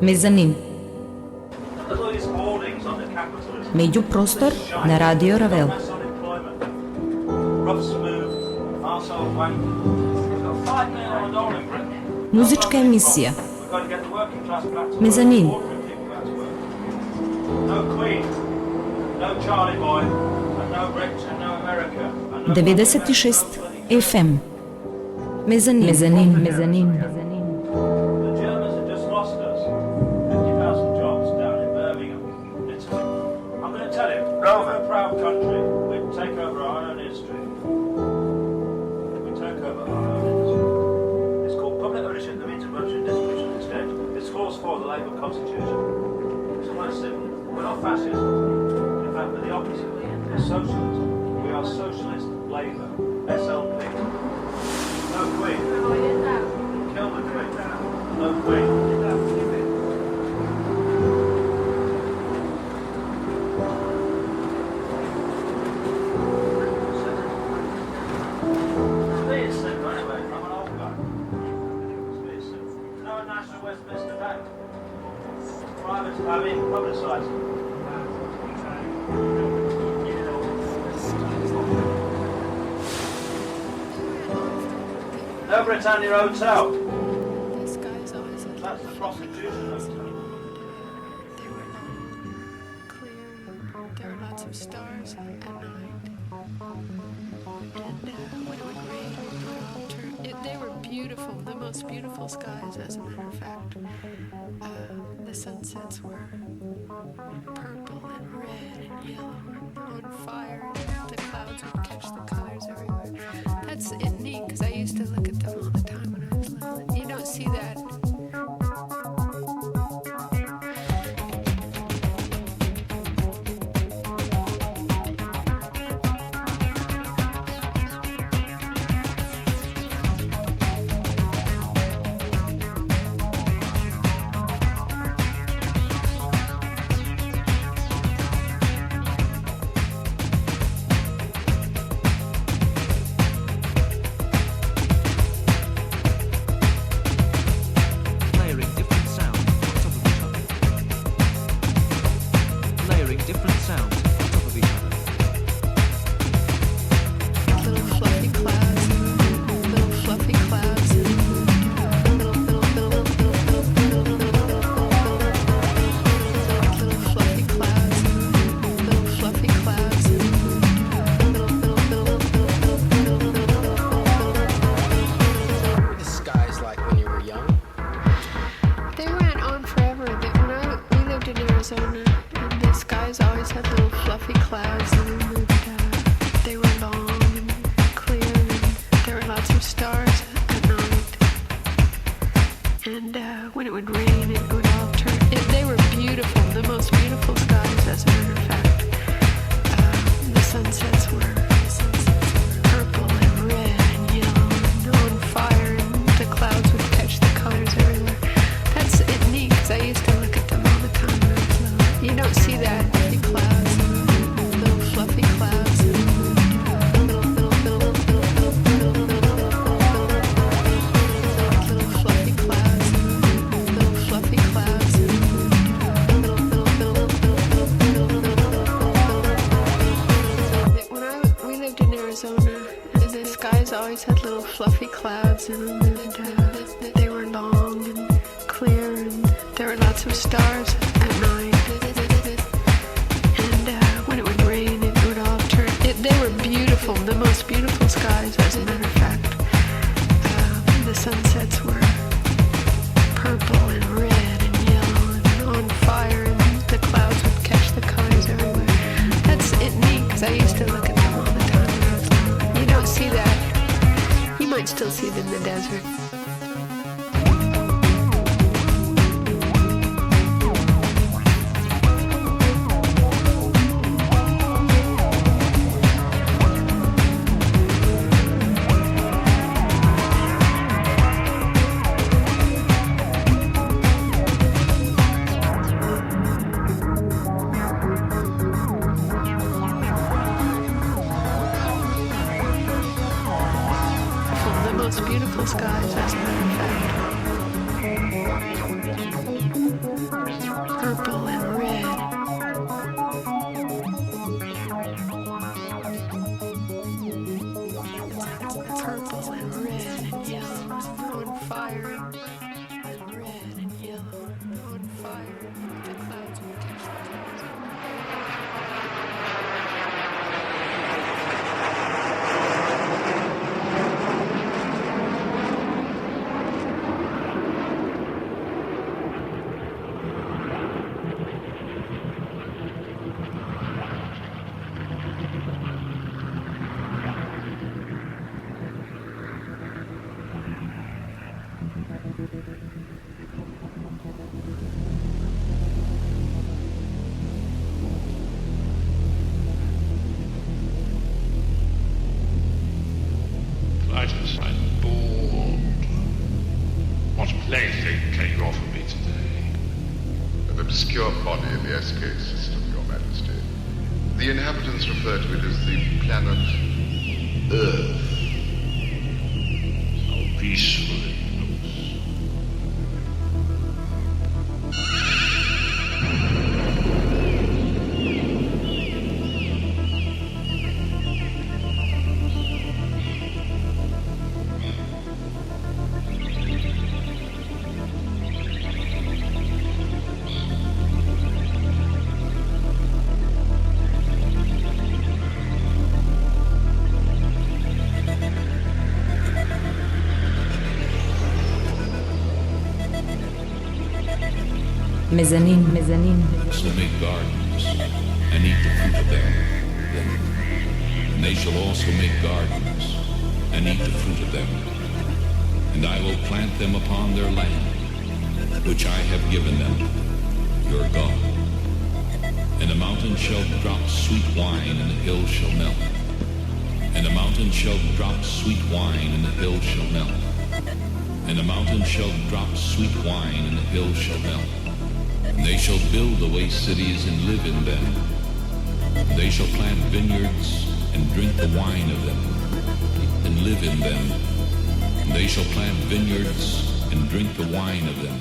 Mezanin. Međuprostor na Radio Ravel. Muzička emisija Mezanin. Devedeset i šest FM. Mezanin, mezanin, mezanin, mezanin. No Britannia Hotel. That's the prostitution hotel. They were long, clear, there were lots of stars at night. And when it would rain, they were beautiful, the most beautiful skies, as a matter of fact. The sunsets were purple and red and yellow and on fire, and the clouds would catch the colors everywhere. That's neat, because I used to look at them all the time when I was little. You don't see that. Fluffy clouds and they were long and clear and there were lots of stars at night. And when it would rain, it would all turn. They were beautiful, the most beautiful skies, as a matter of fact. The sunsets were purple and red and yellow and on fire, and the clouds would catch the colors everywhere. That's neat, because I used to look at them all the time when I was little. You don't see that. You might still see it in the desert. most beautiful skies, as a matter of fact. obscure body in the SK system, Your Majesty. The inhabitants refer to it as the planet Earth. How peaceful it looks. Mezzanine, mezzanine. Shall make gardens and eat the fruit of them. And they shall also make gardens and eat the fruit of them. And I will plant them upon their land, which I have given them, your God. And the mountain shall drop sweet wine, and the hill shall melt. And the mountain shall drop sweet wine, and the hill shall melt. And the mountain shall drop sweet wine, and the hill shall melt. And they shall build away cities and live in them. They shall plant vineyards and drink the wine of them, and live in them. And they shall plant vineyards and drink the wine of them.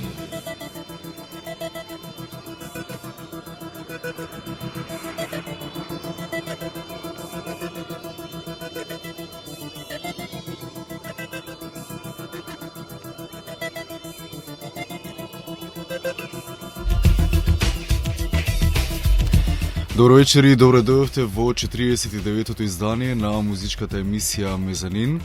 Добро вечер и добре дојдовте во 49-тото издание на музичката емисија Мезанин.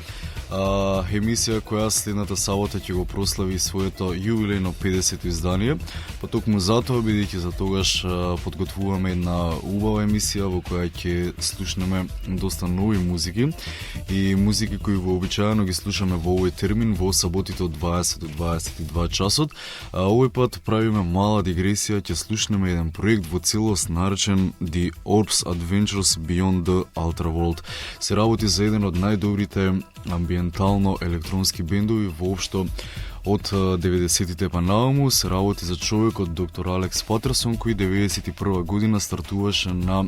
Емисија која следната сабота ќе го прослави своето јубилејно 50-то издание. Потокму затоа, бидејќи за тогаш подготвуваме една убава емисија во која ќе слушнеме доста нови музики и музики кои вообичаено ги слушаме во овој термин во саботите од 20 до 22 часот. Овој пат правиме мала дигресија, ќе слушнеме еден проект во целост наречен The Orbs Adventures Beyond the Ultra World. Се работи за еден од најдобрите амбиентално електронски бендови воопшто од 90-тите па наому. Се работи за човекот доктор Алекс Патерсон, кој 91 година стартуваше на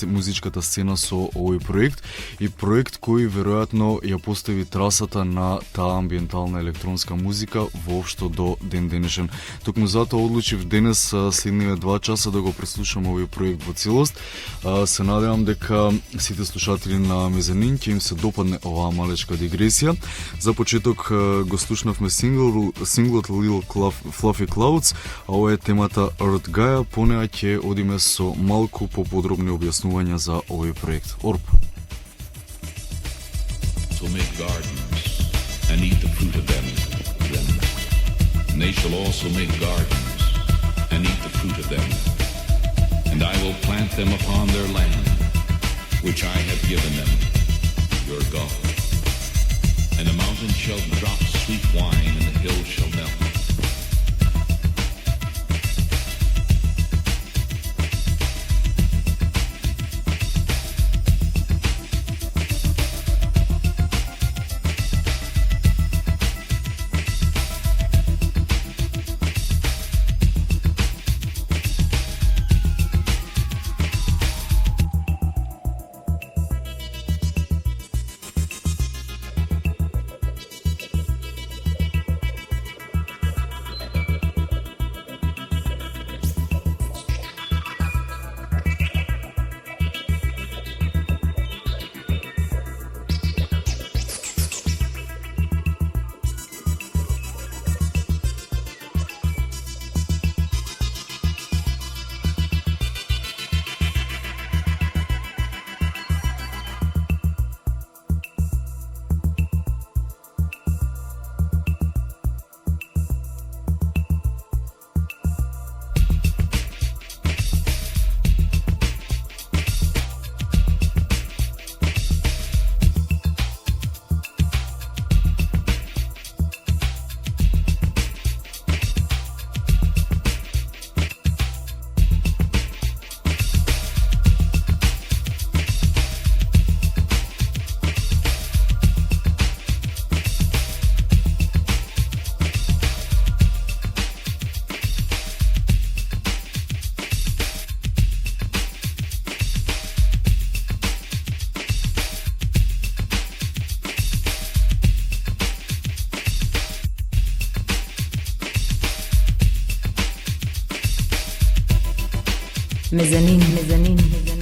музичката сцена со овој проект и проект кој веројатно ја постави трасата на таа амбиентална електронска музика воопшто до ден денешен. Токму затоа одлучив денес следниве 2 часа да го преслушам овој проект во целост. Се надевам дека сите слушатели на Мезанин ќе им се допадне оваа малечка дигресија. За почеток го слушнавме синглот Little Fluffy Clouds, а ова е темата Earth Gaia. По неа ќе одиме со малку поподробни објаснувања за овој проект. Орп. So make gardens and eat the fruit of them. And they shall also make gardens and eat the fruit of them. And I will plant them upon their land, which I have given them, your God. And the mountain shall drop sweet wine, and the hill shall melt. מזנין, מזנין, מזנין.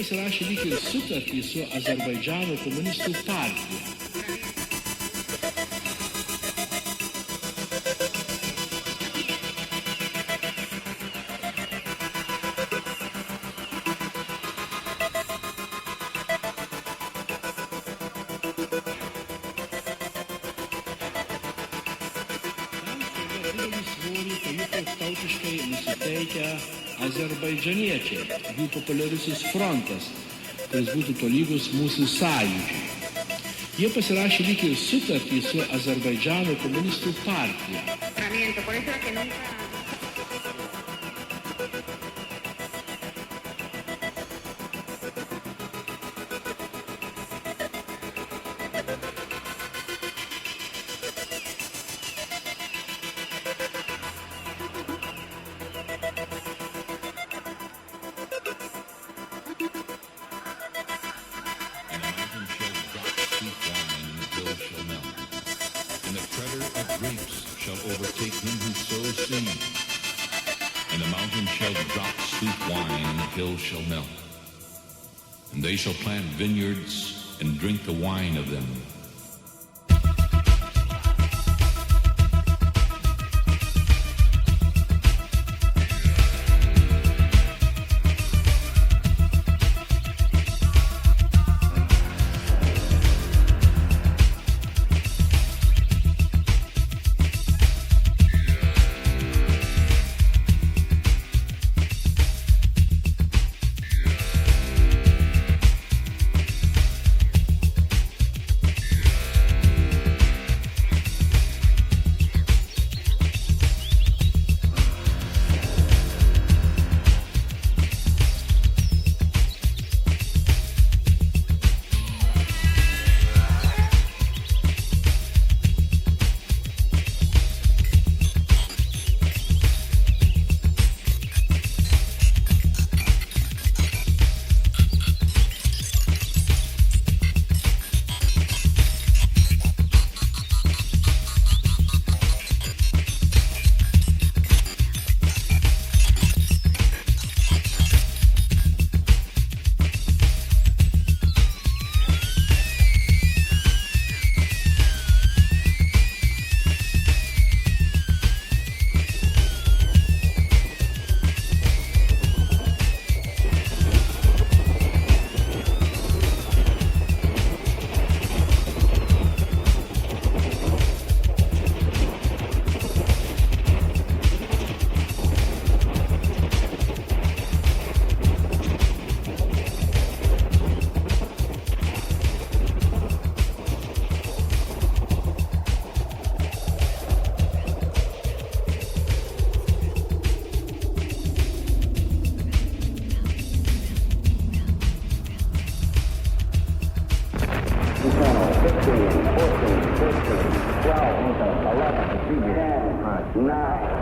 Pasirašė lyg ir sutartį su Azerbaidžano komunistų partija. Didelį svorį pajuto tautiškai nusiteikę azerbaidžaniečiai, jų populiarusis frontas, kuris būtų tolygus mūsų sąjūdžiui. Jie pasirašė lyg ir sutartį su Azerbaidžano komunistų partija. Overtake him who sows seed, and the mountain shall drop sweet wine, and the hill shall melt. And they shall plant vineyards and drink the wine of them.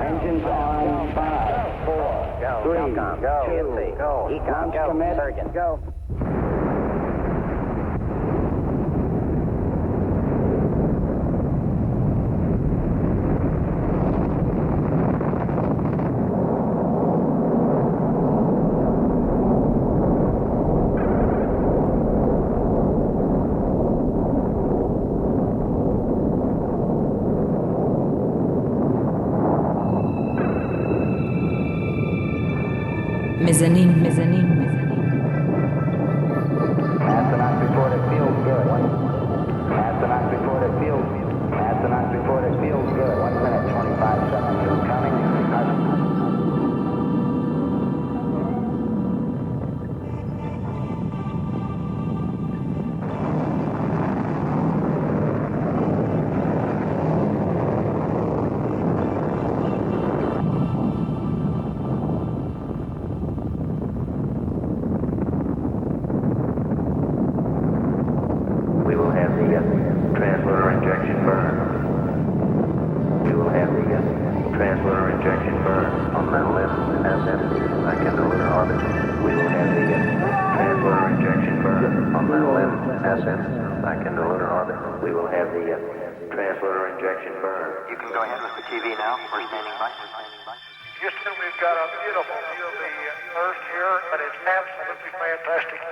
Engines on. 5, 4, 3, 2, go. Econ, go. Surgeon, go. מזנין, מזנין, מזנין. Astronaut report it feels good. Astronaut report it feels good. Astronaut report it feels good. 1 minute, 25 seconds. Incoming. burn on the left ascent back into lunar orbit. We will have the translator injection burn on the left ascent back into lunar orbit. We will have the translator injection burn. You can go ahead with the TV now. We're standing by. Houston, we've got a beautiful view of the Earth here, and it's absolutely fantastic.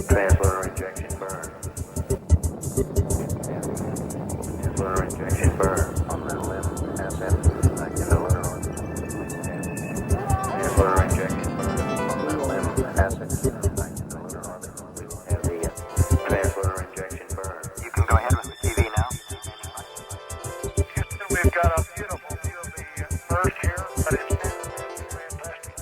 Translator injection burn. Translator injection burn on the left ascent back into lunar orbit. Translator injection burn on the left ascent back into lunar orbit. We will have the translator injection burn. You can go ahead with the TV now. Houston, we've got a beautiful view of the Earth here, but it's absolutely fantastic.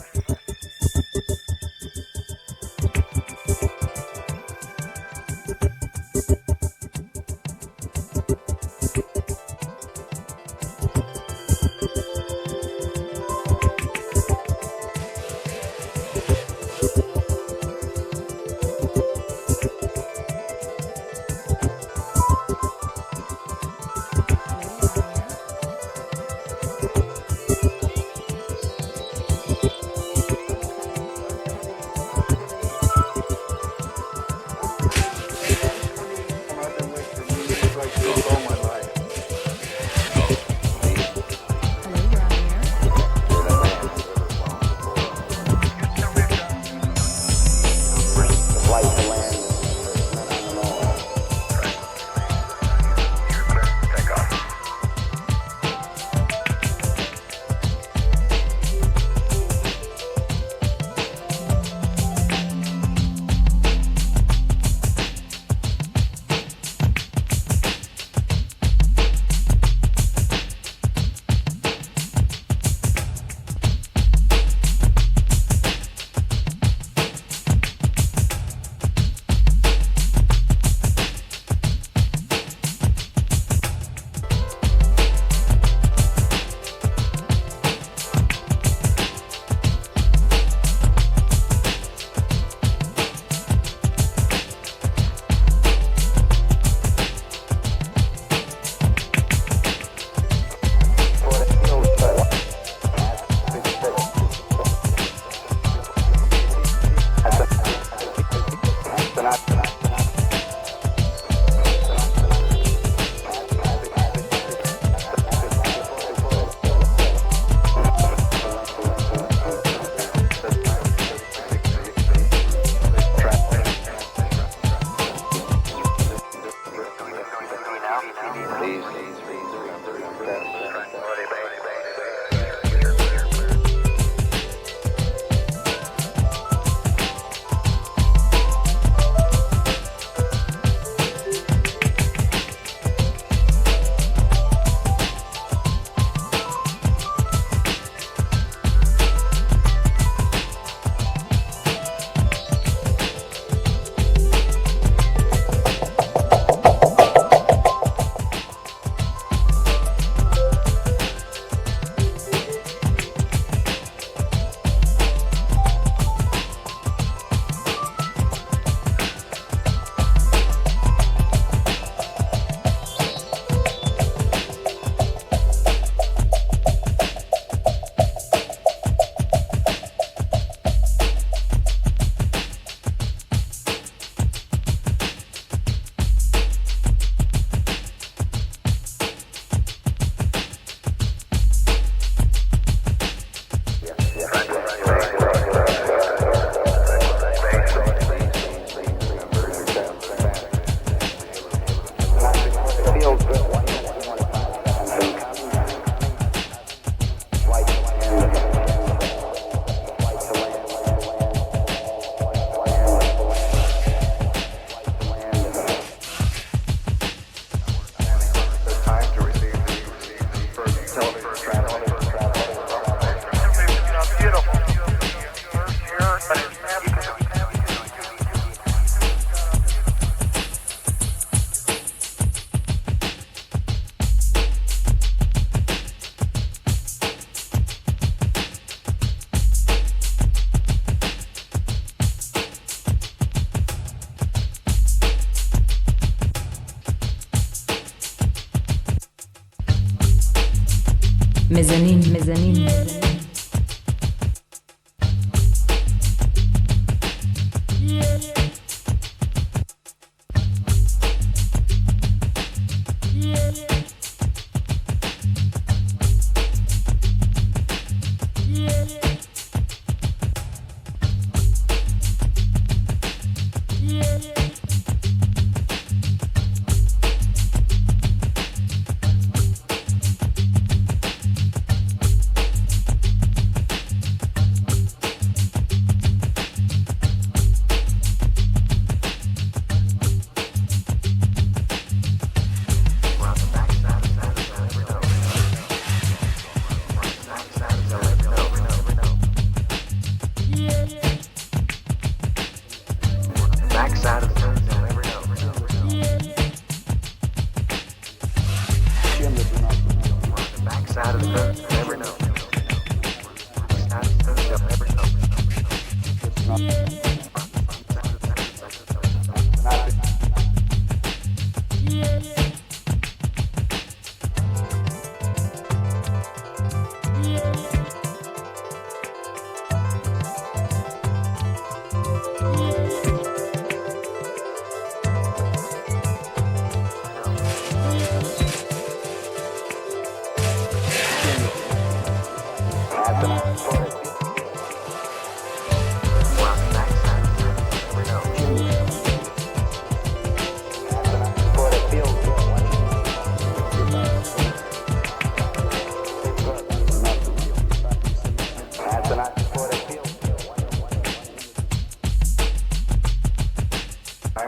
Time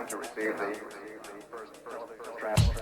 to receive the first transfer.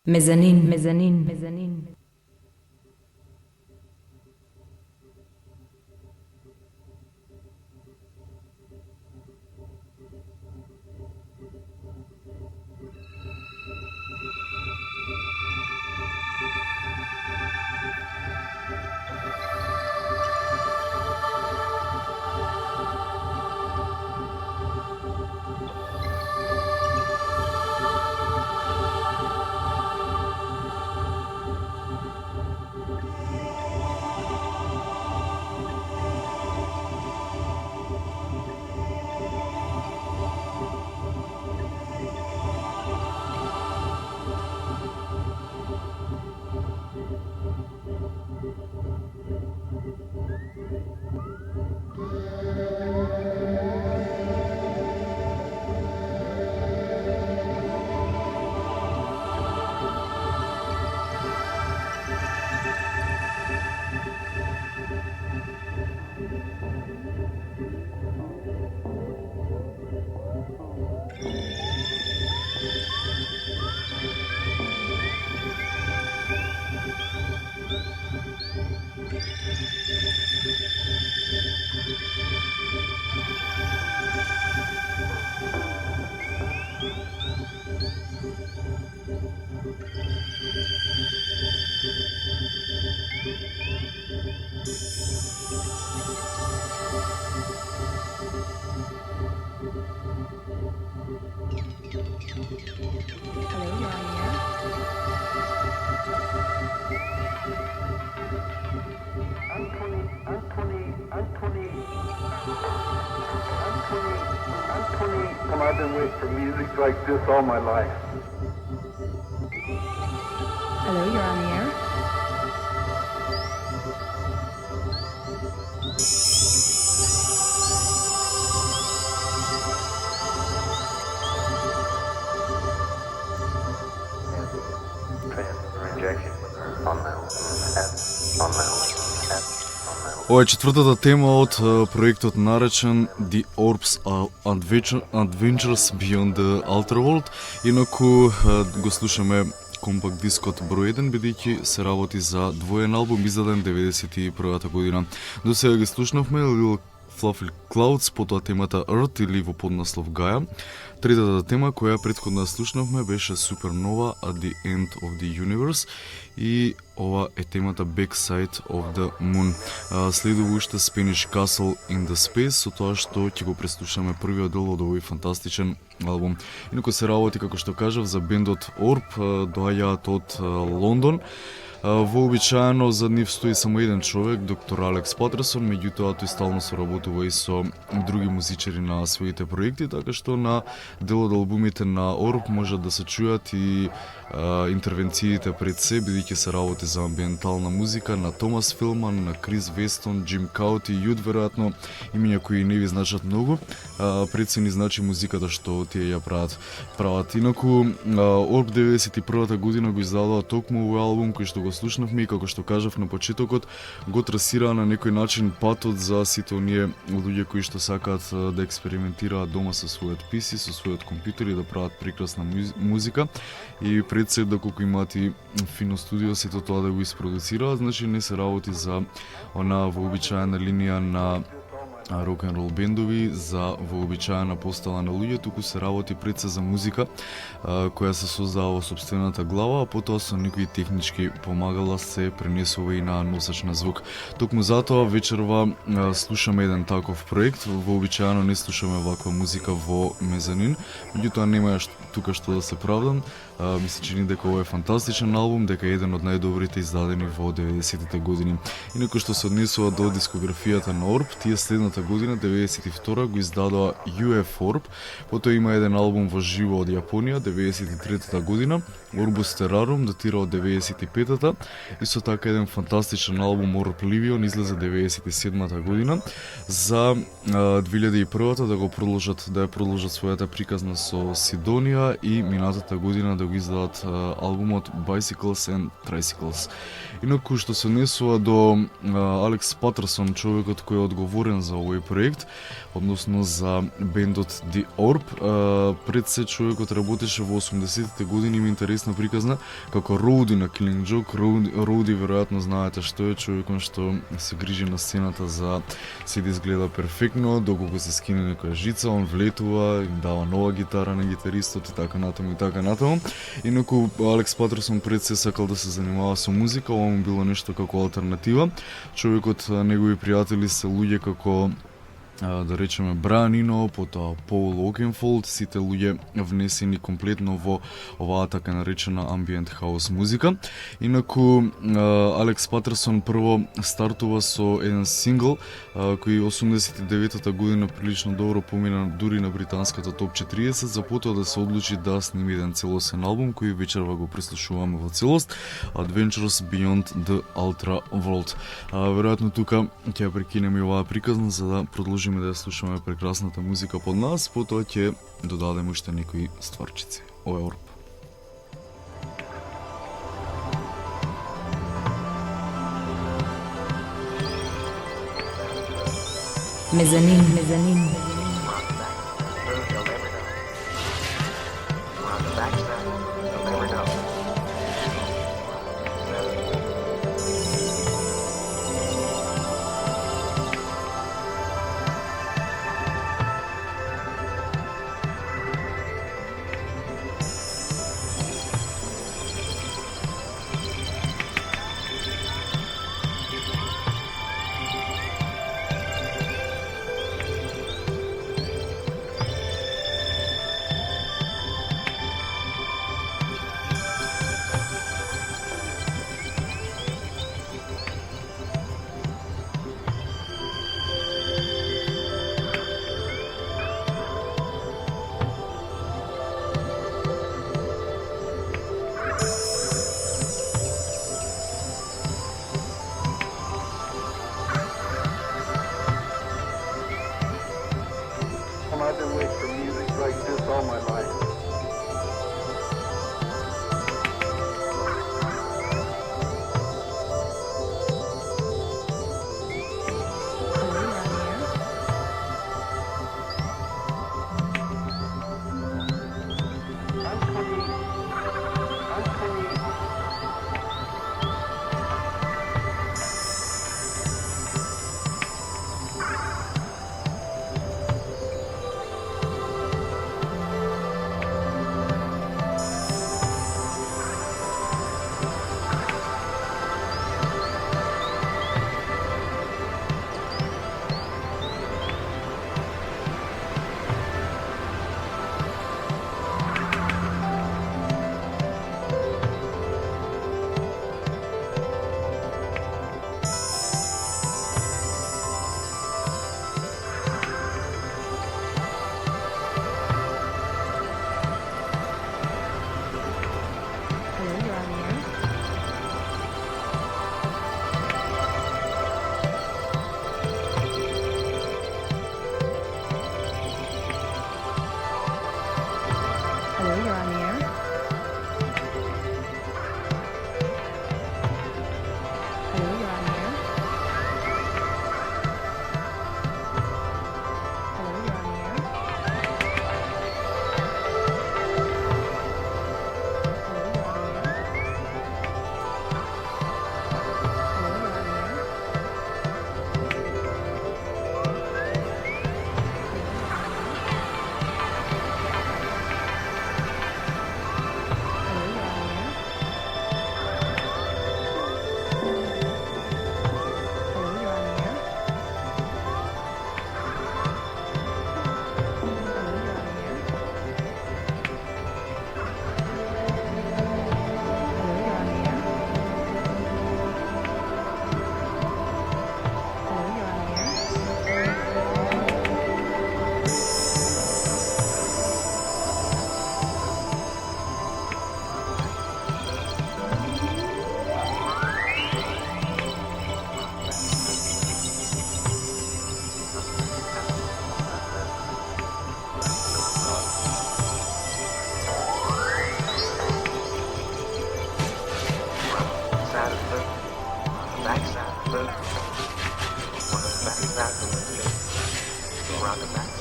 مزانين مزانين مزانين. I've been waiting for music like this all my life. Hello, you're on the air. Ова е четвртата тема од проектот наречен The Orbs Adventures Beyond the Ultraworld. Инаку го слушаме компакт дискот број 1, бидејќи се работи за двоен албум издаден 91-та година. До сега ги слушнавме Little Fluffy Clouds, потоа темата Earth или во поднаслов Gaia. Третата тема која претходно слушнавме беше Supernova at the End of the Universe и ова е темата Backside of the Moon. Следува уште Spanish Castle in the Space, со тоа што ќе го преслушаме првиот дел од овој фантастичен албум. Инаку се работи, како што кажав, за бендот Orb, доаѓаат од Лондон. Вообичаено за нив стои само еден човек, доктор Алекс Патерсон, меѓутоа тој стално соработува и со други музичари на своите проекти, така што на дел од албумите на Orb можат да се чујат и интервенциите пред се, бидејќи се работи за амбиентална музика на Томас Филман, на Крис Вестон, Джим Каути, Јуд, веројатно имиња кои не ви значат многу, пред се ни значи музиката што тие ја прават. Инаку Orb 91-та година го издадоа токму овој албум кој што го слушнавме и како што кажав на почетокот, го трасира на некој начин патот за сите оние луѓе кои што сакаат да експериментираат дома со својот PC, со својот компјутер и да прават прекрасна музика. И пред се доколку имаат и фино студио, сето тоа да го испродуцираат, значи не се работи за она вообичаена линија на рок-н-рол бендови, за вообичаена постава на луѓе, туку се работи пред се за музика која се создава во сопствената глава, а потоа со некои технички помагала се пренесува и на носач на звук. Токму затоа вечерва слушаме еден таков проект. Вообичаено не слушаме ваква музика во Мезанин, меѓутоа нема тука што да се правдам. Ми се чини дека ова е фантастичен албум, дека е еден од најдобрите издадени во 90-тите години. Инаку што се однесува до дискографијата на Orb, тие следната година, 92 го издадоа UF Orb, потоа има еден албум во живо од Јапонија, 93-та година, Orbus Terrarum, датира од 95-та, и со така еден фантастичен албум Orb Livion излезе 97-та година, за 2001-та да ја продолжат својата приказна со Сидонија и минатата година да го издадат албумот Bicycles and Tricycles. Инаку што се однесува до Алекс Патерсон, човекот кој е одговорен за овој проект, односно за бендот The Orb, пред се човекот работеше во 80-тите години, има интересна приказна, како Роуди на Killing Joke. Роуди веројатно знаете што е, човекот што се грижи на сцената за се да изгледа перфектно, доколку се скине некоја жица, он влетува, им дава нова гитара на гитаристот и така натаму и така натаму. Инаку Алекс Патерсон пред се сакал да се занимава со музика, ова му било нешто како алтернатива. Човекот, негови пријатели се луѓе како да речеме Брайан Ино, потоа Пол Окенфолд, сите луѓе внесени комплетно во оваа така наречена амбиент хаус музика. Инаку Алекс Патерсон прво стартува со еден сингл кој 89-та година прилично добро помина дури на британската топ 40, за потоа да се одлучи да сними еден целосен албум кој вечерва го преслушуваме во целост, Adventures Beyond the Ultraworld. Веројатно тука ќе прекинеме оваа приказна за да продолжиме да ја слушаме прекрасната музика под нас, потоа ќе додадеме уште некои стварчици. Ова е Orb. Мезанин.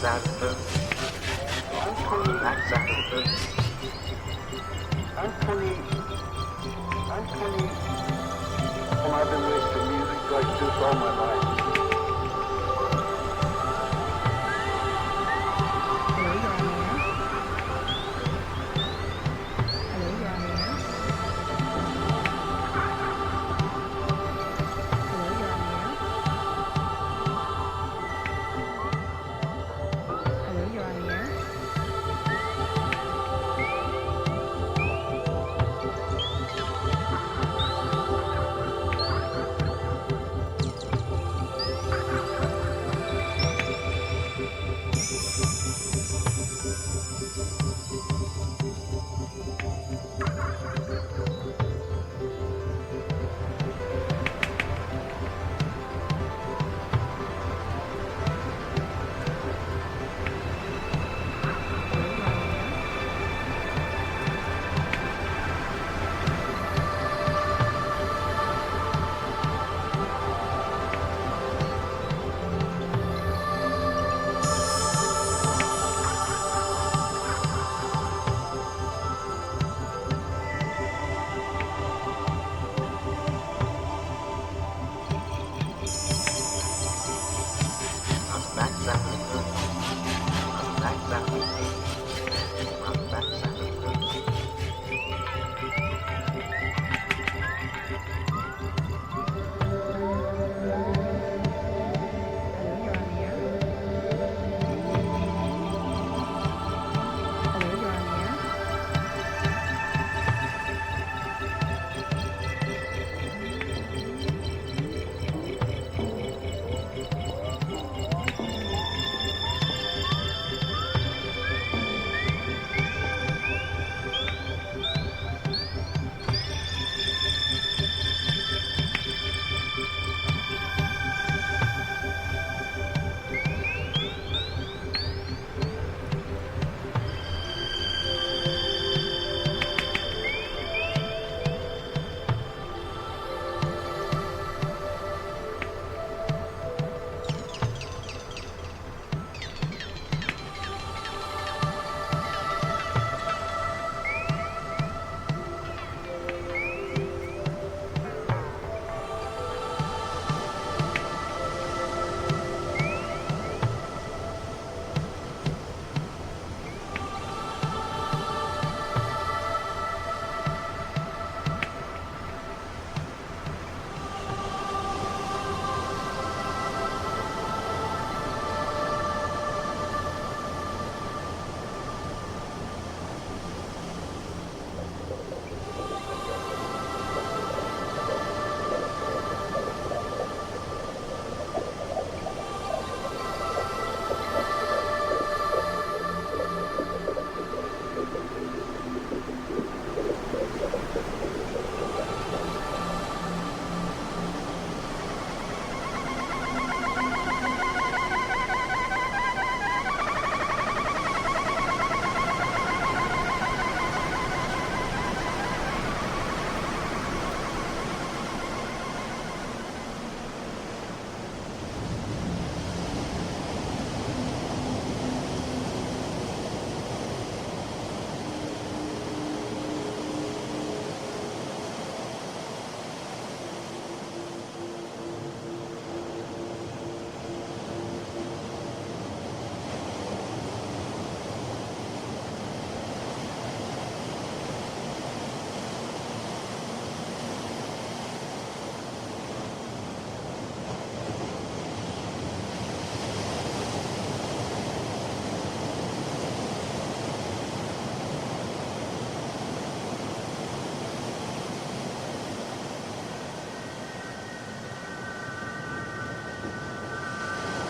I've been listening to music like this all my life. Hello, you're on the air. Hello, you're on the air. Hello, you're on the air. Hello, you're on the air.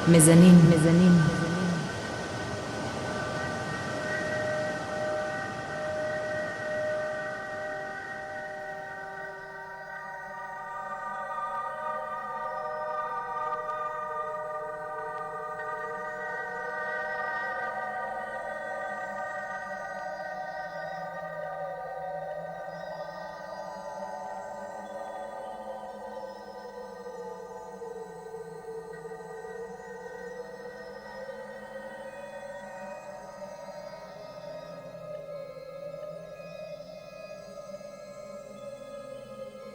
Mezzanine.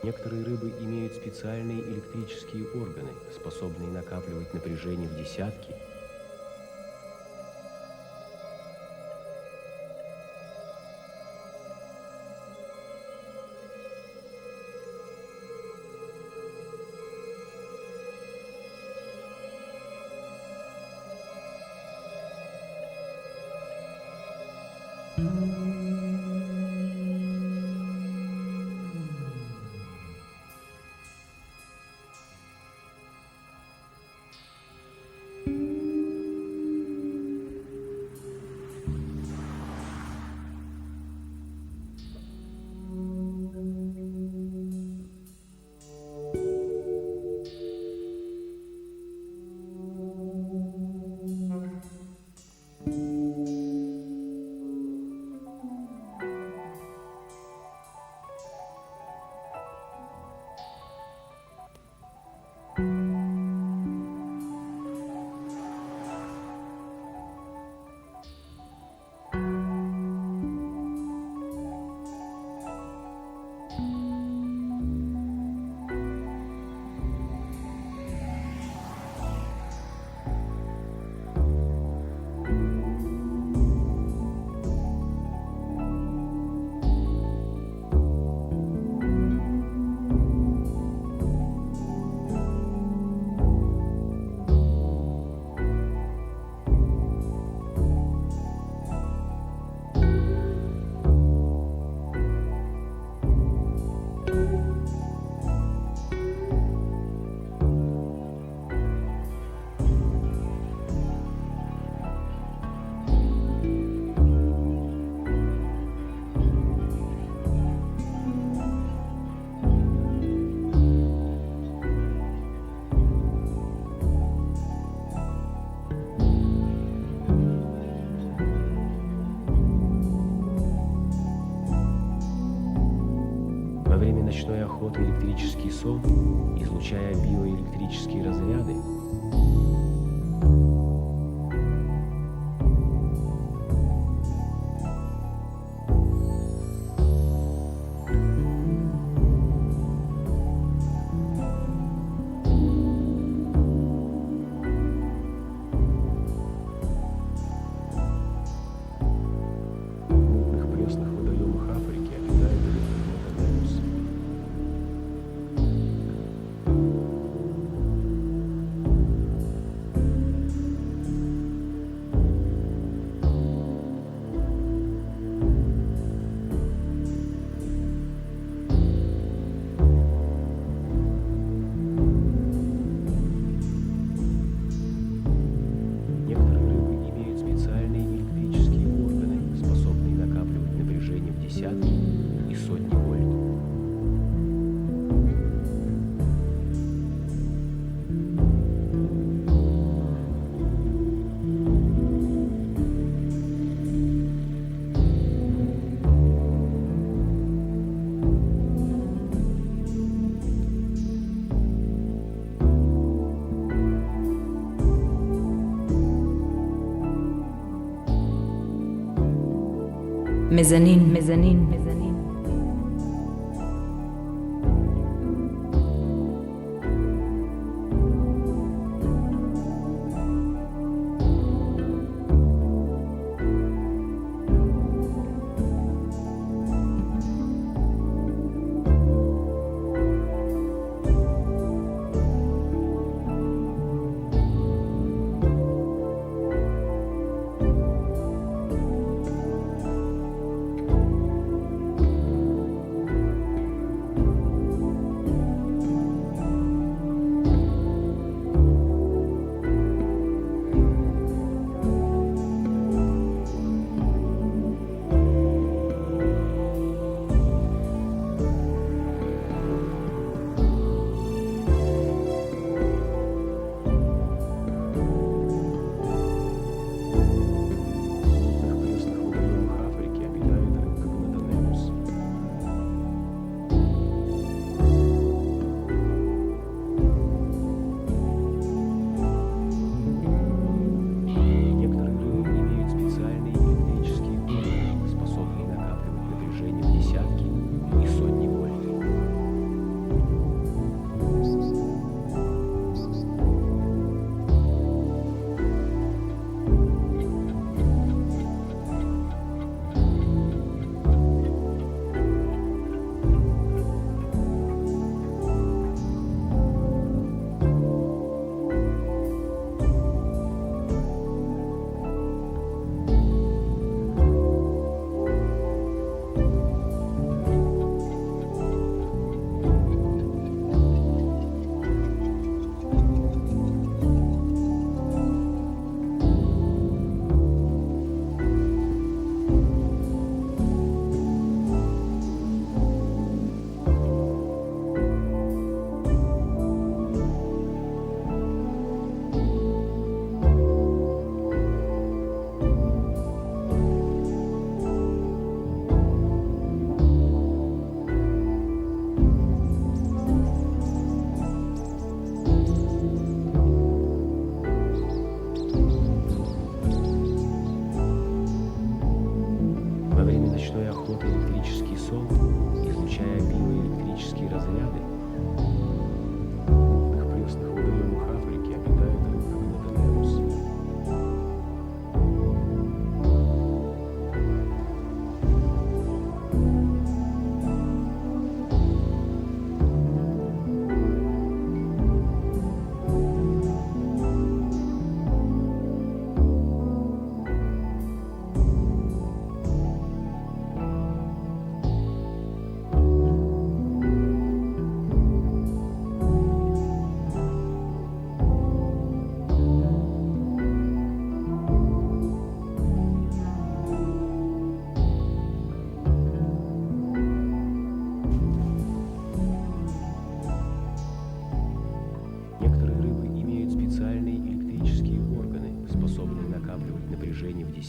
Некоторые рыбы имеют специальные электрические органы, способные накапливать напряжение в десятки. Во время ночной охоты электрический сом, излучая биоэлектрические разряды, в крупных пресных водоемах Африки обитают дельфины. Некоторые рыбы имеют специальные электрические органы, способные накапливать напряжение в десятки и сотни вольт. ميزانين ميزانين ميزانين.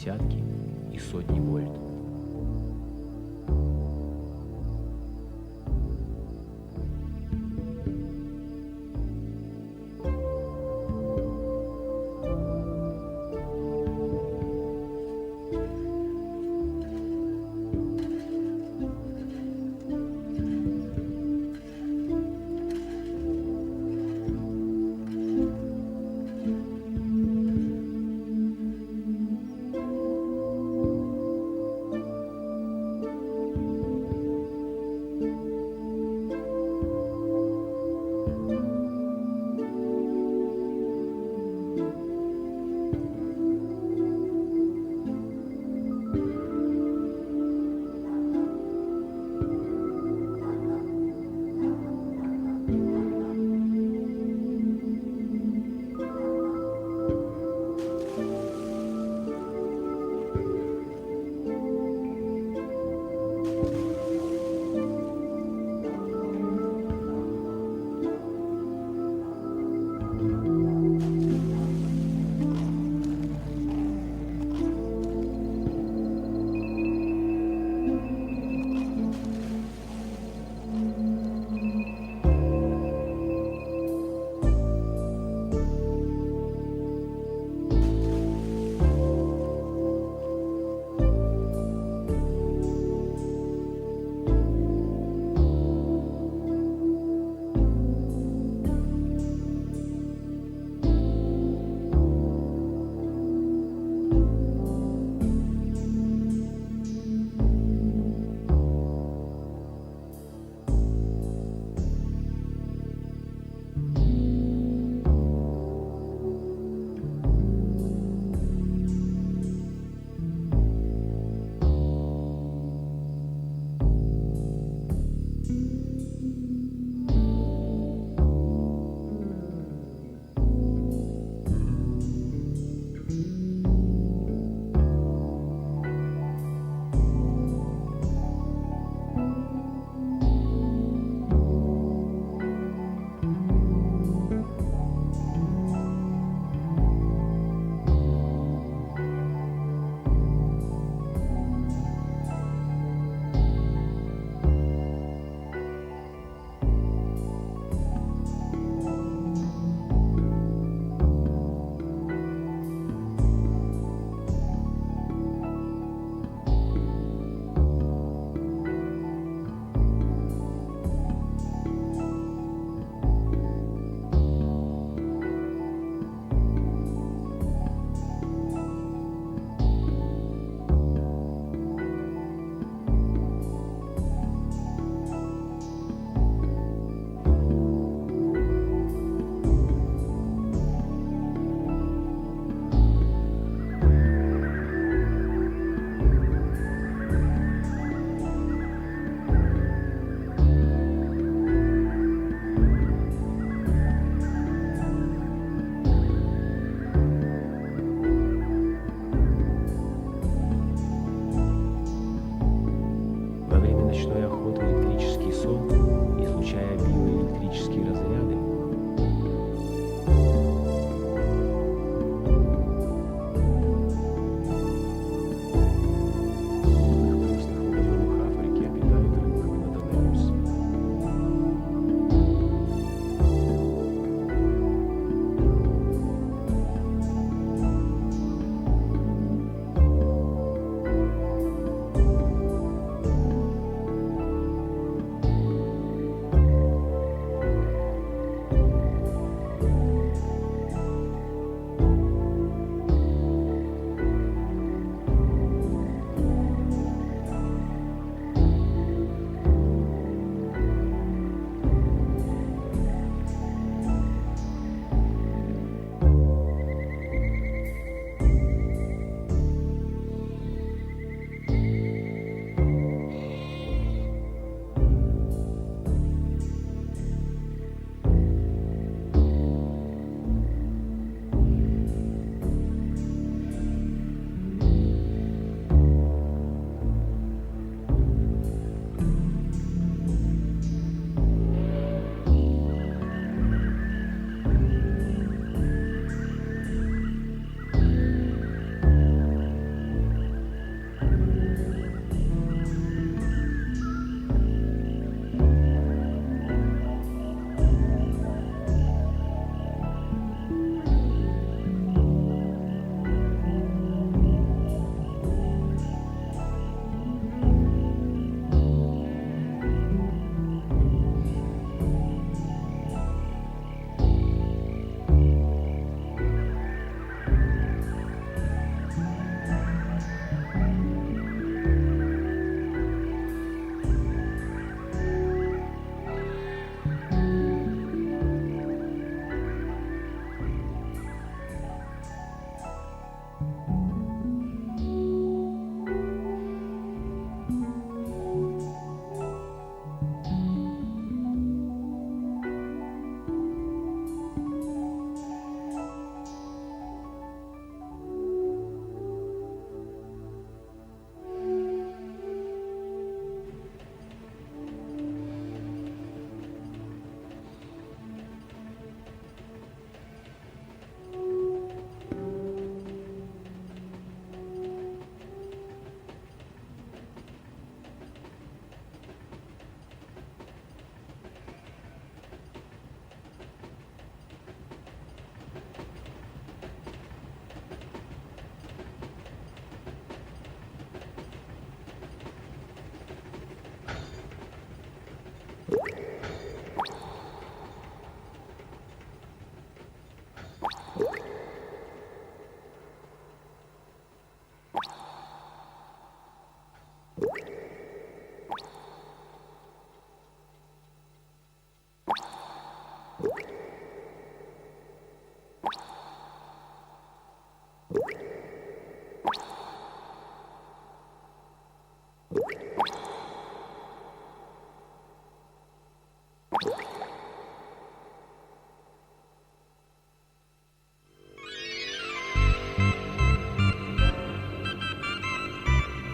десятки и сотни вольт.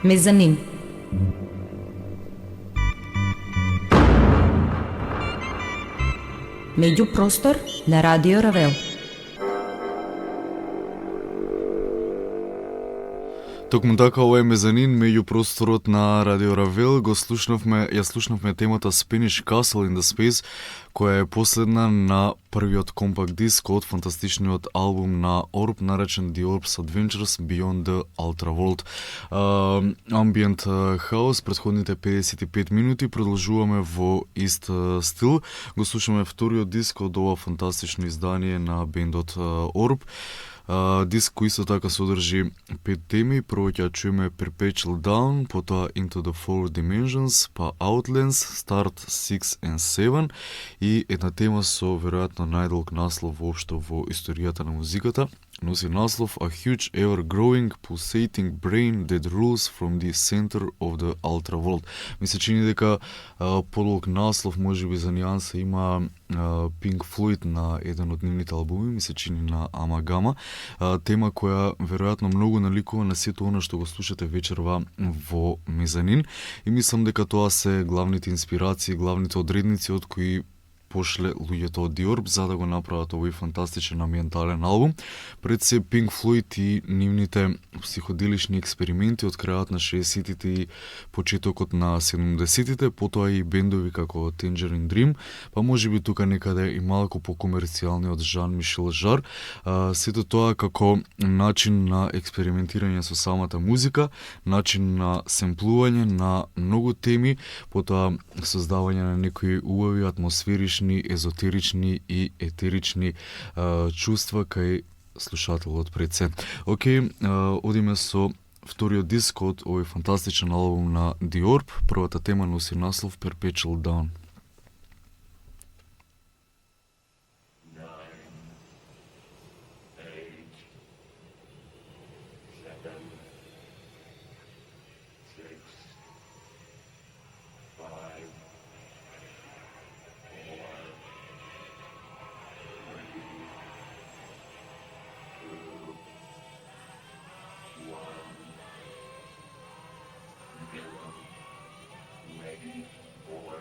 Мезанин. Меѓупростор на Радио Равел. Токму така, ова е Мезанин, меѓу просторот на Радио Равел. Ја слушнавме темата Spanish Castle in the Space, која е последна на првиот компакт диск од фантастичниот албум на Orb, наречен The Orb's Adventures Beyond the Ultraworld. Ambient хаус, претходните 55 минути продолжуваме во ист стил. Го слушаме вториот диск од ова фантастично издание на бендот Orb. Диск кој исто така содржи 5 теми. Прво ќе чуеме Perpetual Dawn, потоа Into the Four Dimensions, па Outlands, Start 6 and 7 и една тема со веројатно најдолг наслов воопшто во историјата на музиката. Носи наслов A Huge Ever-Growing Pulsating Brain That Rules from the Center of the Ultraworld. Ми се чини дека подолг наслов можеби за нијанса има Pink Floyd на еден од нивните албуми, ми се чини на Амагама. Тема која веројатно многу наликува на сето она што го слушате вечерва во Мезанин и мислам дека тоа се главните инспирации, главните одредници од кои пошле луѓето од The Orb за да го направат овој фантастичен амбиентален албум. Пред се Pink Floyd и нивните психоделични експерименти од крајот на 60-тите и почетокот на 70-тите, потоа и бендови како Tangerine Dream, па можеби тука некаде и малку покомерцијалниот Жан Мишел Жар. Сето тоа како начин на експериментирање со самата музика, начин на семплување на многу теми, потоа создавање на некои убави атмосферични, езотерични и етерични чувства кај слушателот пред се. Океј, одиме со вториот диск од овој фантастичен албум на The Orb. Првата тема носи наслов Perpetual Dawn. Ready for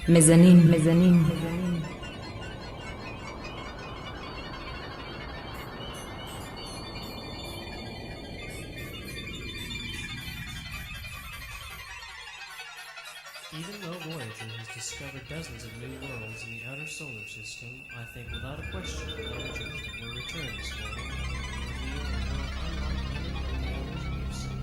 מזנין, מזנין. Even though Voyager has discovered dozens of new worlds in the outer solar system, I think without a question the Voyagers that were returned this morning reveal a world unlike any of the others we've seen.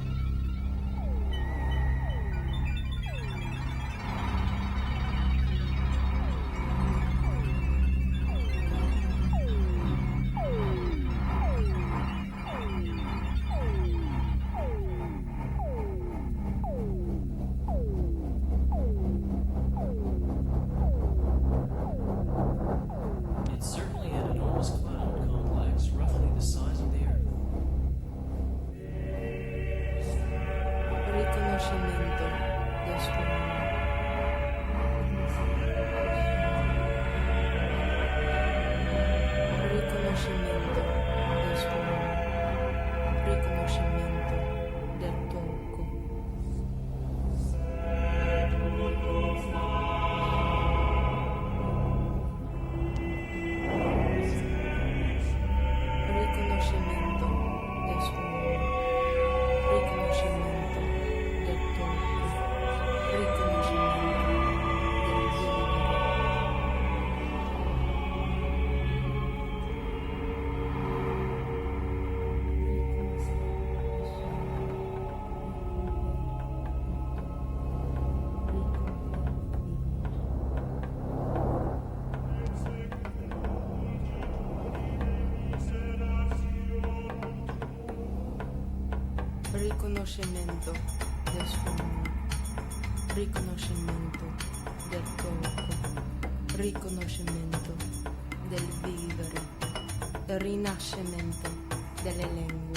It's certainly an enormous cloud complex, roughly the size of the Earth. Riconoscimento del suo riconoscimento del suo riconoscimento del tocco. Riconoscimento del suono, riconoscimento del tocco, riconoscimento del vivere. Riconoscimento del suono, riconoscimento del tocco, riconoscimento del vivere, rinascimento delle lingue.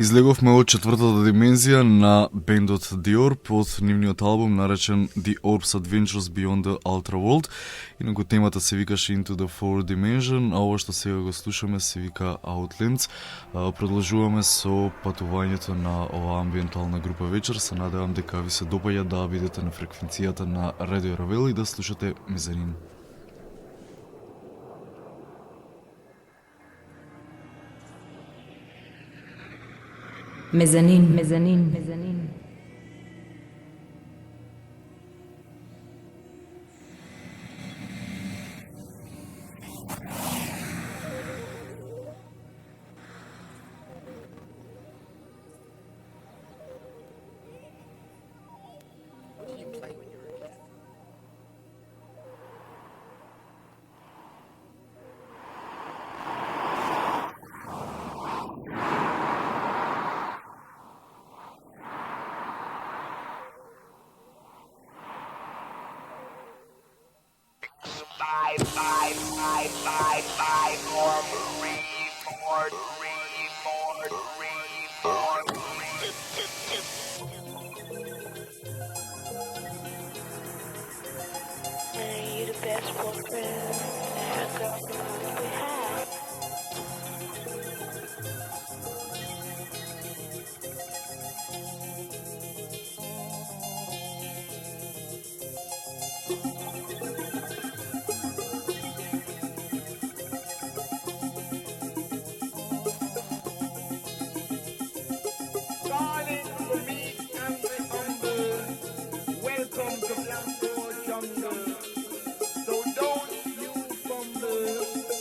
Излеговме од четвртата димензија на бендот The Orb од нивниот албум наречен The Orb's Adventures Beyond the Ultra World. Инаку темата се викаше Into the Fourth Dimension, а ова што сега го слушаме се вика Outlands. Продолжуваме со патувањето на оваа амбиентална група вечер. Се надевам дека ви се допаѓа да бидете на фреквенцијата на Радио Равел и да слушате Мезанин. Мезанин, мезанин, мезанин. Welcome to Blackboard Jungle. So don't you fumble.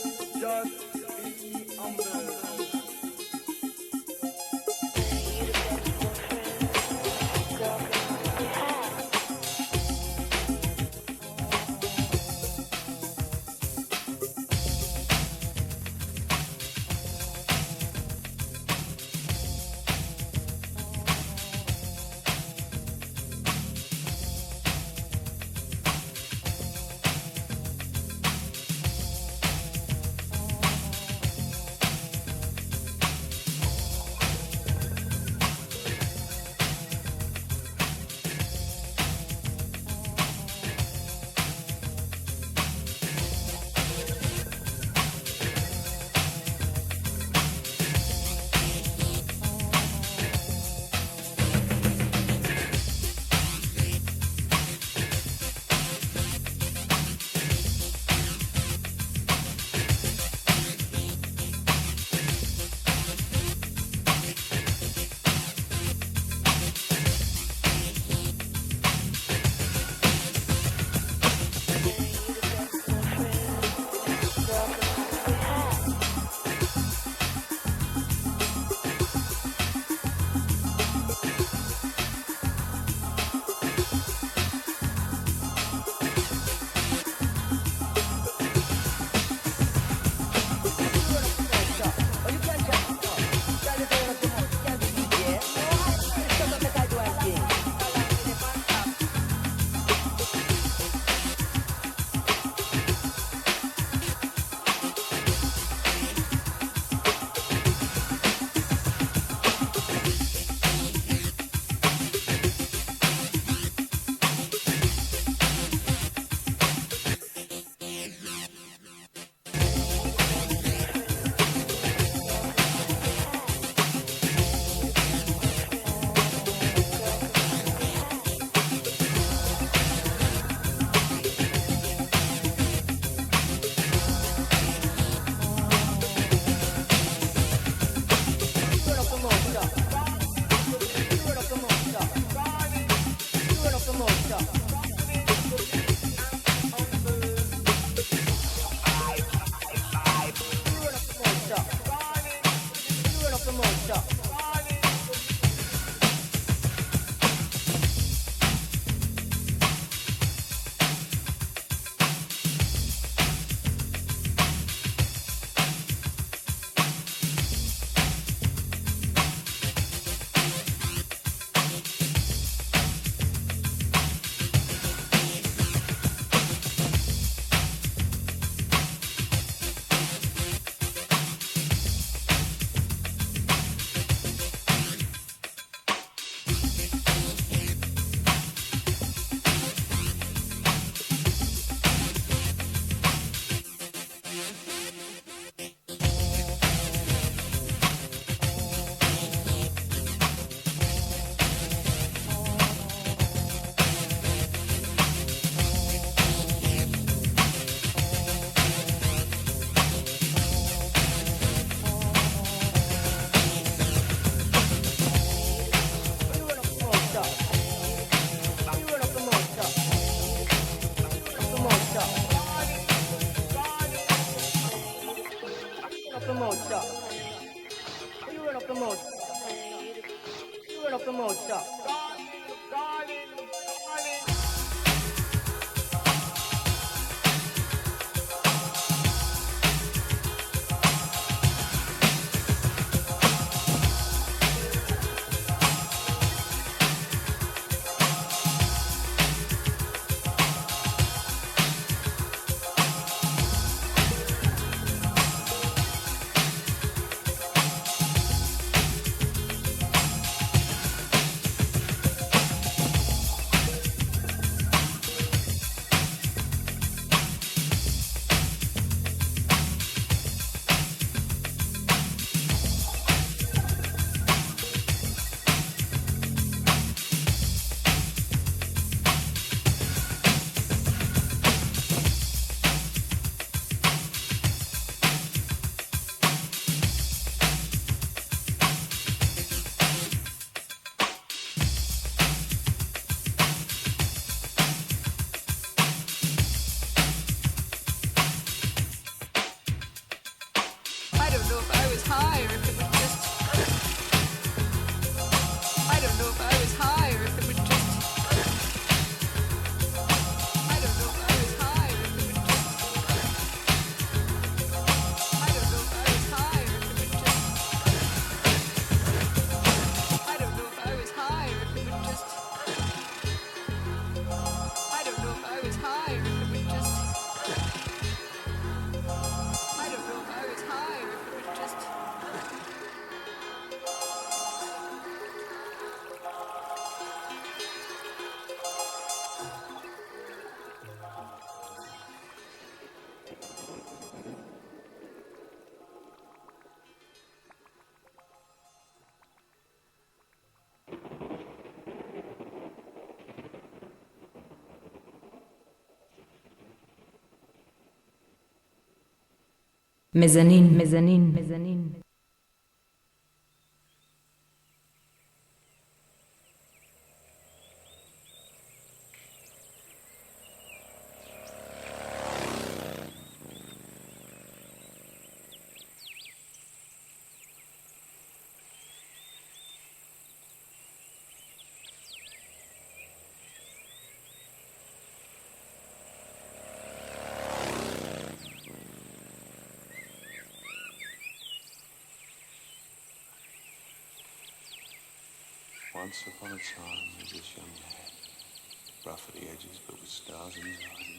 off the mouth, chop? You run off the mouth. You run off the mouth, chop. مزانين مزانين مزانين. Once upon a time, there was this young lad, rough at the edges, but with stars in his eyes.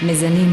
מזנין.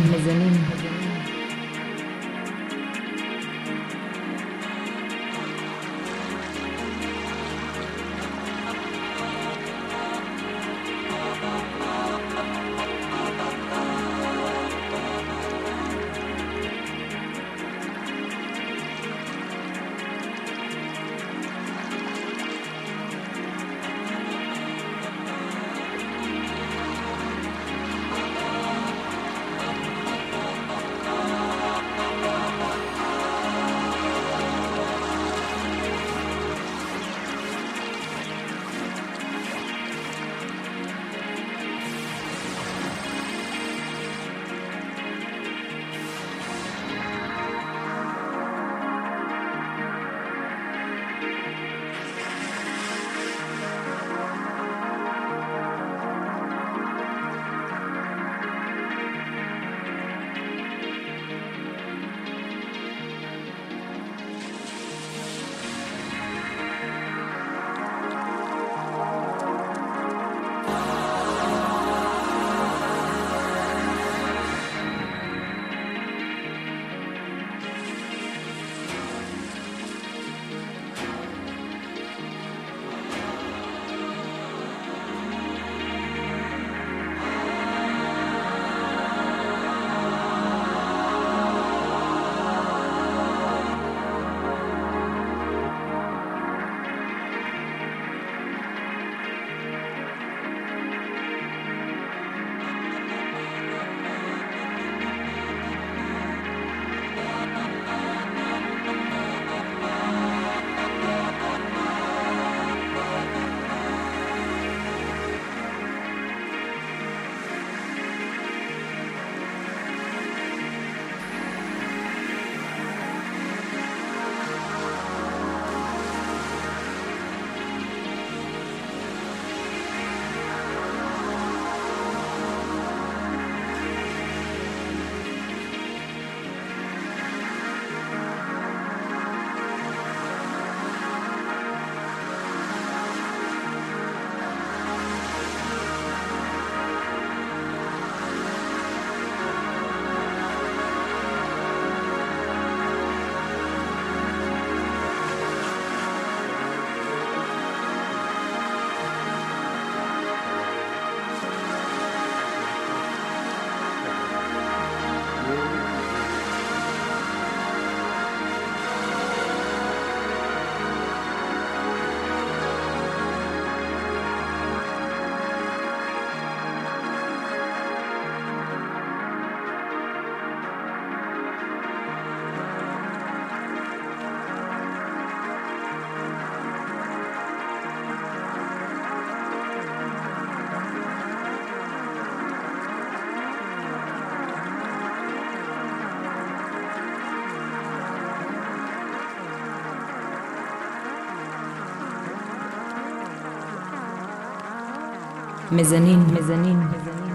Mezzanine, mezzanine, mezzanine.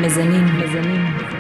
מזנין, מזנין.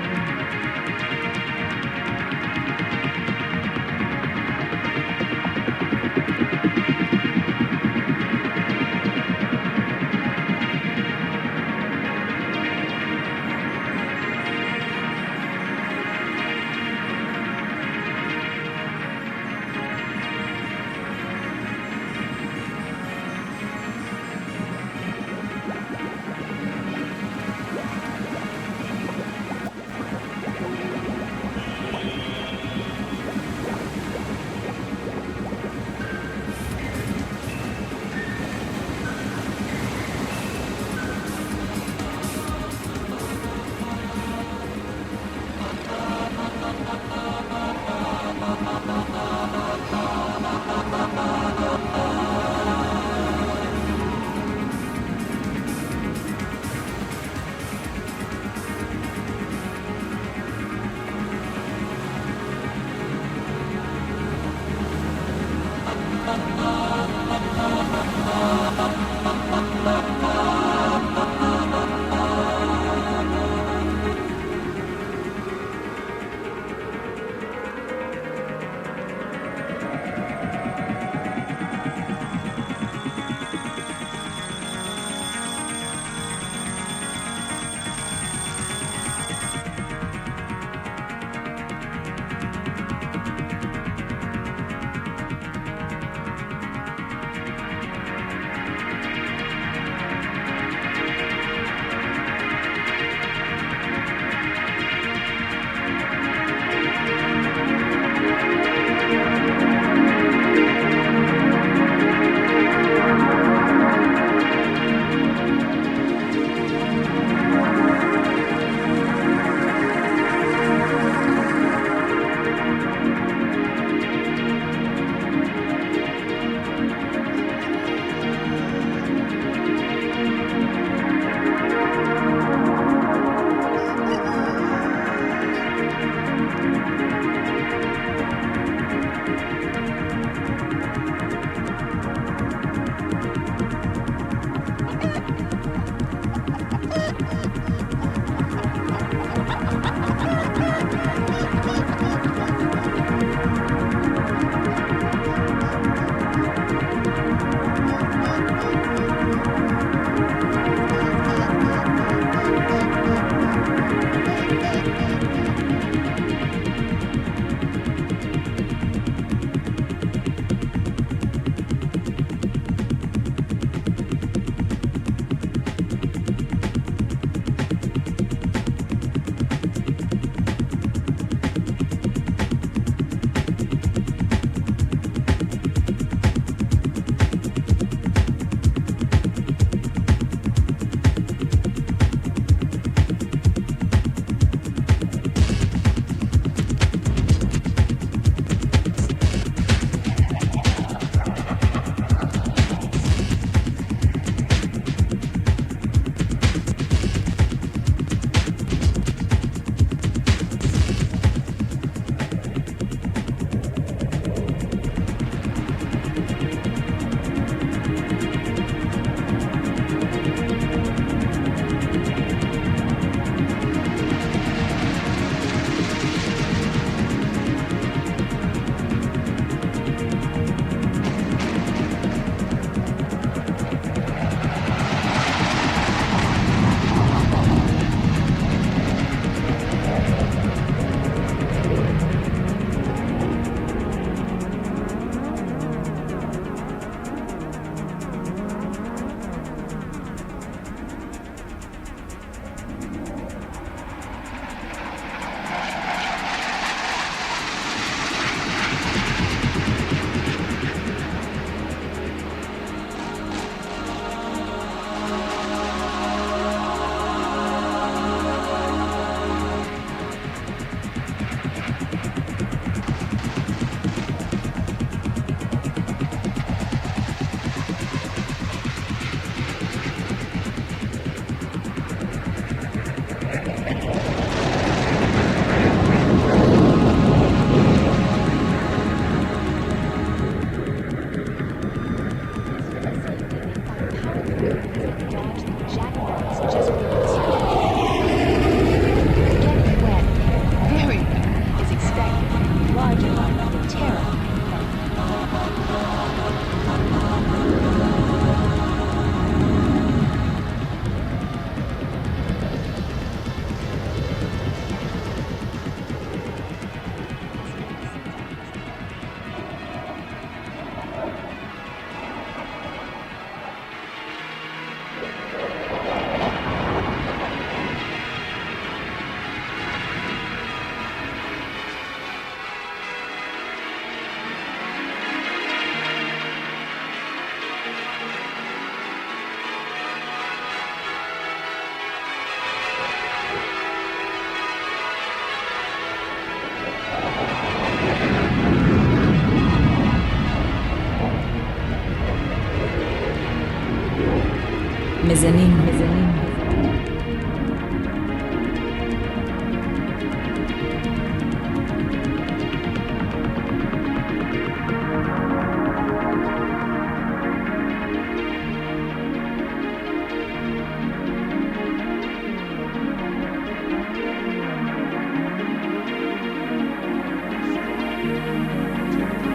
Mezzanine, mezzanine.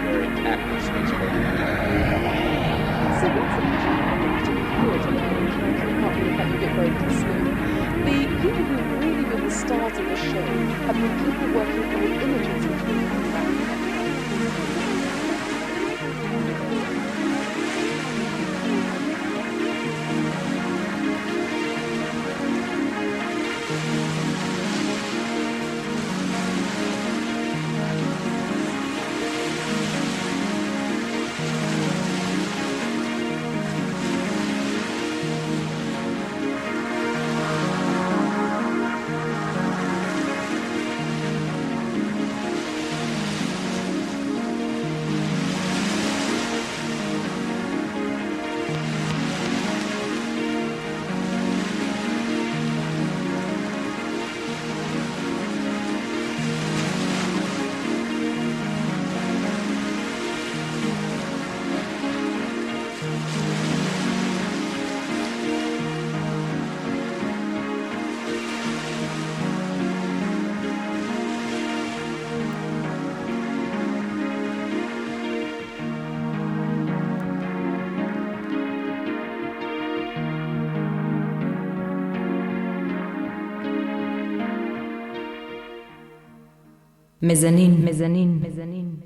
Very active space program. So what's the that you get very distant. The people who've really been the stars of the show have been people working on the images which we have back. Мезанин, мезанин, мезанин.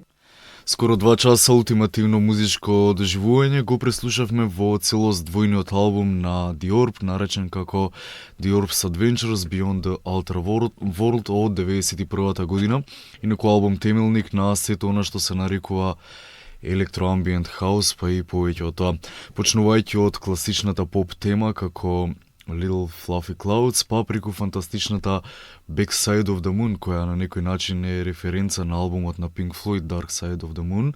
Скоро 2 часа ултимативно музичко доживување го преслушавме во целост двојниот албум на The Orb, наречен како The Orb's Adventures Beyond the Outer World од 91-та година. Инаку албум темелник на сето она што се нарекува електроамбиент хаус, па и повеќе од тоа. Почнувајќи од класичната поп тема како Little Fluffy Clouds, па преку фантастичната Back Side of the Moon, која на некој начин е референца на албумот на Pink Floyd Dark Side of the Moon,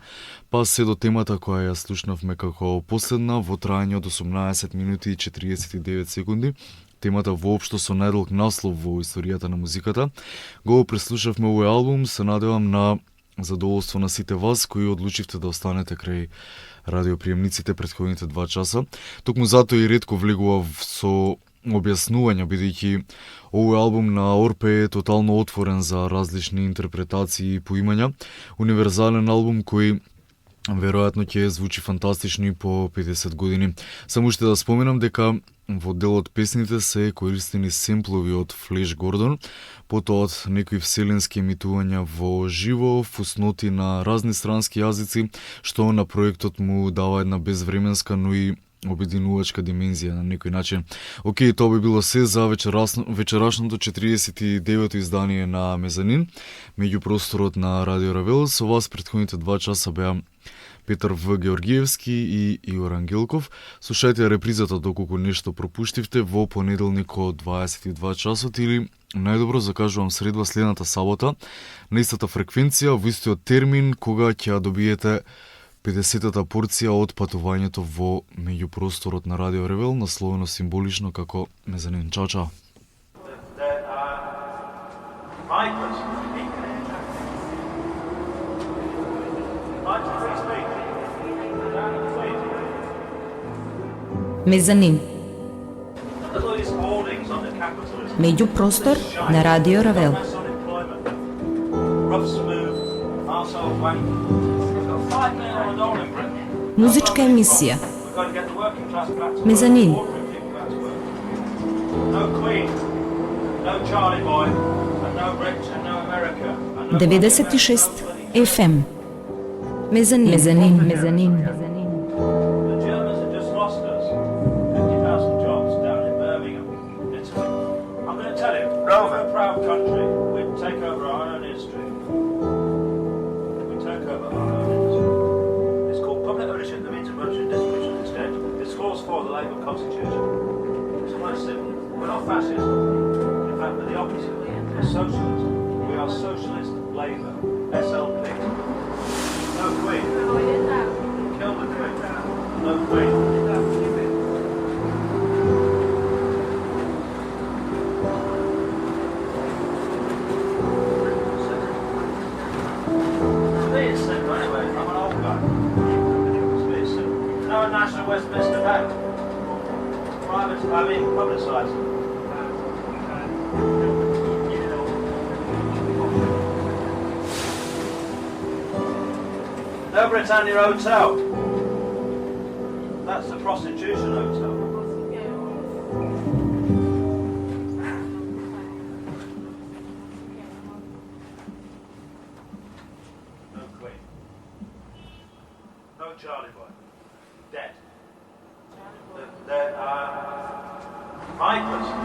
па се до темата која ја слушнавме како последна во трајање од 18 минути и 49 секунди. Темата воопшто со најдолг наслов во историјата на музиката. Го преслушавме овој албум, се надевам на задоволство на сите вас кои одлучивте да останете крај радиоприемниците претходните 2 часа. Токму затоа и ретко влегував со објаснување, бидејќи овој албум на Орп е тотално отворен за различни интерпретации и поимања. Универзален албум кој веројатно ќе звучи фантастично и по 50 години. Само уште да споменам дека во дел од песните се користени семплови од Флеш Гордон, потоа од некои вселенски емитувања во живо, фусноти на разни странски јазици, што на проектот му дава една безвременска, но и обединувачка димензија на некој начин. Океј, тоа би било се за вечерашното 49-то издание на Мезанин, меѓупросторот на Радио Равел. Со вас претходните 2 часа беа Петар В. Георгиевски и Игор Ангелков. Слушајте репризата доколку нешто пропуштивте во понеделник од 22 часот или најдобро закажувам средба следната сабота на истата фреквенција во истиот термин кога ќе добиете 50-та порција од патувањето во меѓупросторот на Радио Ревел, насловено символично како Мезанин. Чао, чао. Мезанин. Меѓупростор на Радио Равел. Музичка емисија. Мезанин. 96 FM. Мезанин. Мезанин. Мезанин. Mr. Bank. Publicised. No Britannia Hotel. That's the prostitution hotel. No Queen. No Charlie Boy. Dead. They're Vipers.